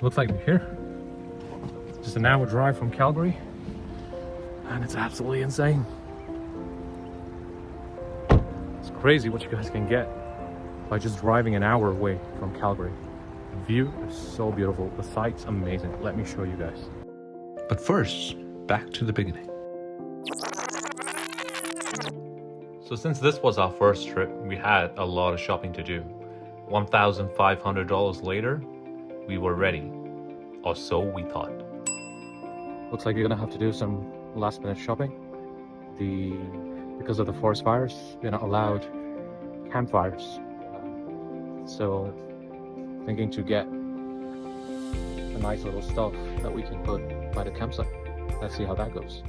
looks like we're here. Just an hour drive from Calgary, and it's absolutely insane. It's crazy what you guys can get by just driving an hour away from Calgary. The view is so beautiful, the sight's amazing. Let me show you guys. But first, back to the beginning. So since this was our first trip, we had a lot of shopping to do. $1,500 later, we were ready. Or so we thought. Looks like you're gonna have to do some last minute shopping. Because of the forest fires, you're not allowed campfires. So thinking to get a nice little stuff that we can put by the campsite. Let's see how that goes.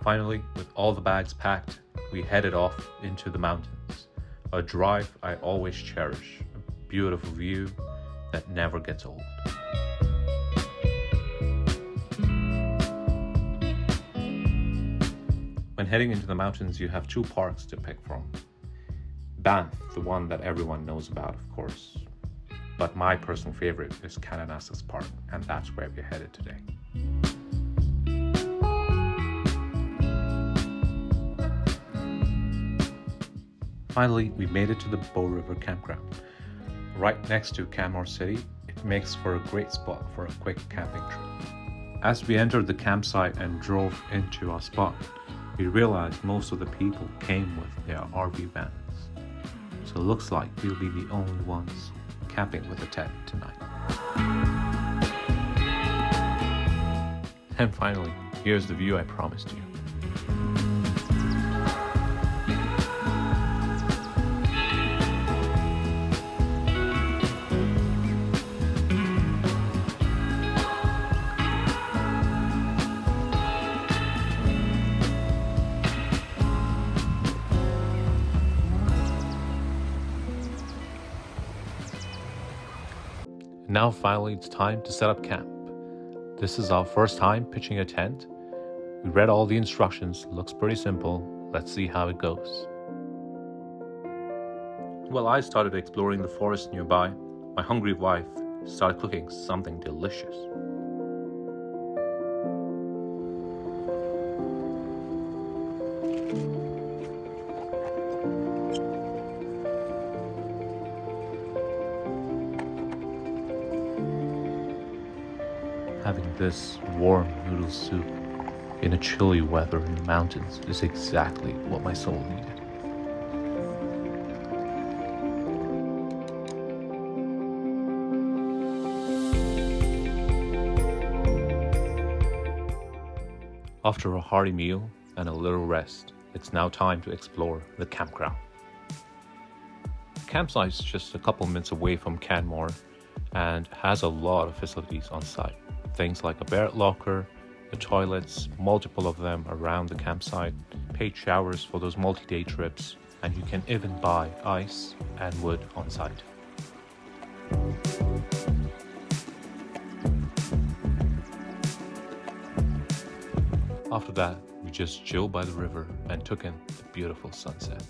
Finally, with all the bags packed, we headed off into the mountains. A drive I always cherish, a beautiful view that never gets old. When heading into the mountains, you have two parks to pick from. Banff, the one that everyone knows about, of course. But my personal favorite is Kananaskis Park, and that's where we're headed today. Finally, we made it to the Bow River Campground. Right next to Canmore City, it makes for a great spot for a quick camping trip. As we entered the campsite and drove into our spot, we realized most of the people came with their RV vans. So it looks like we'll be the only ones camping with a tent tonight. And finally, here's the view I promised you. Now finally it's time to set up camp. This is our first time pitching a tent. We read all the instructions, looks pretty simple. Let's see how it goes. Well, I started exploring the forest nearby. My hungry wife started cooking something delicious. Having this warm noodle soup in a chilly weather in the mountains is exactly what my soul needed. After a hearty meal and a little rest, it's now time to explore the campground. The campsite is just a couple minutes away from Canmore and has a lot of facilities on site. Things like a bear locker, the toilets, multiple of them around the campsite, paid showers for those multi-day trips, and you can even buy ice and wood on site. After that, we just chilled by the river and took in the beautiful sunset.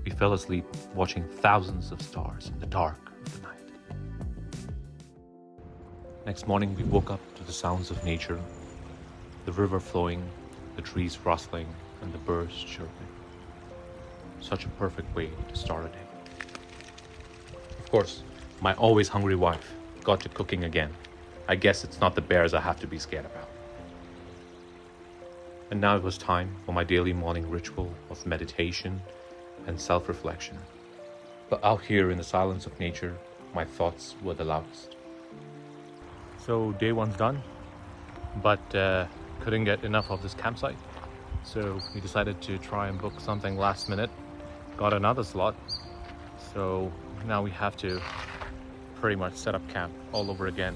We fell asleep watching thousands of stars in the dark of the night. Next morning, we woke up to the sounds of nature, the river flowing, the trees rustling, and the birds chirping. Such a perfect way to start a day. Of course, my always hungry wife got to cooking again. I guess it's not the bears I have to be scared about. And now it was time for my daily morning ritual of meditation and self-reflection. But out here in the silence of nature, my thoughts were the loudest. So day one's done, but couldn't get enough of this campsite. So we decided to try and book something last minute. Got another slot. So now we have to pretty much set up camp all over again.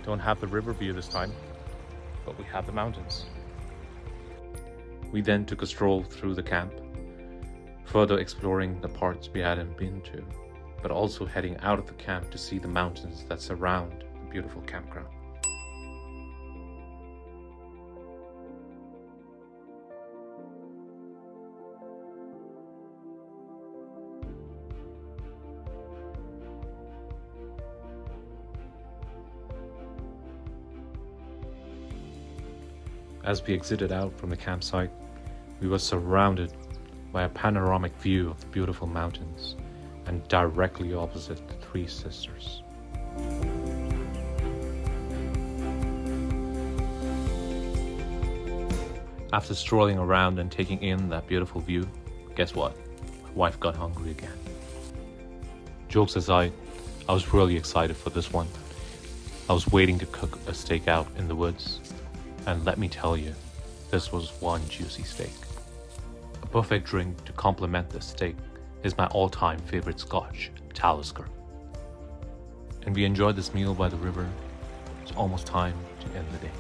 Don't have the river view this time, but we have the mountains. We then took a stroll through the camp, further exploring the parts we hadn't been to, but also heading out of the camp to see the mountains that surround the beautiful campground. As we exited out from the campsite, we were surrounded by a panoramic view of the beautiful mountains and directly opposite the Three Sisters. After strolling around and taking in that beautiful view, guess what? My wife got hungry again. Jokes aside, I was really excited for this one. I was waiting to cook a steak out in the woods, and let me tell you, this was one juicy steak. A buffet drink to complement the steak is my all-time favorite Scotch, Talisker. And we enjoyed this meal by the river. It's almost time to end the day.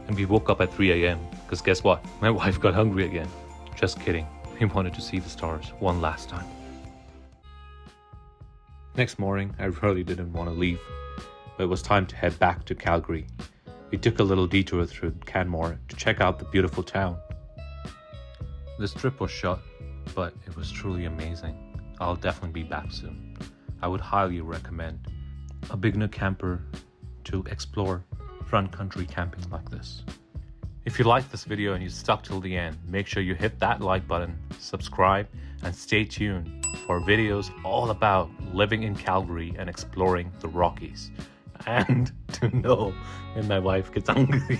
And we woke up at 3 a.m. because guess what? My wife got hungry again. Just kidding. We wanted to see the stars one last time. Next morning, I really didn't want to leave, but it was time to head back to Calgary. We took a little detour through Canmore to check out the beautiful town. This trip was short, but it was truly amazing. I'll definitely be back soon. I would highly recommend a beginner camper to explore front country camping like this. If you liked this video and you stuck till the end, make sure you hit that like button, subscribe, and stay tuned for videos all about living in Calgary and exploring the Rockies. And to know when my wife gets hungry.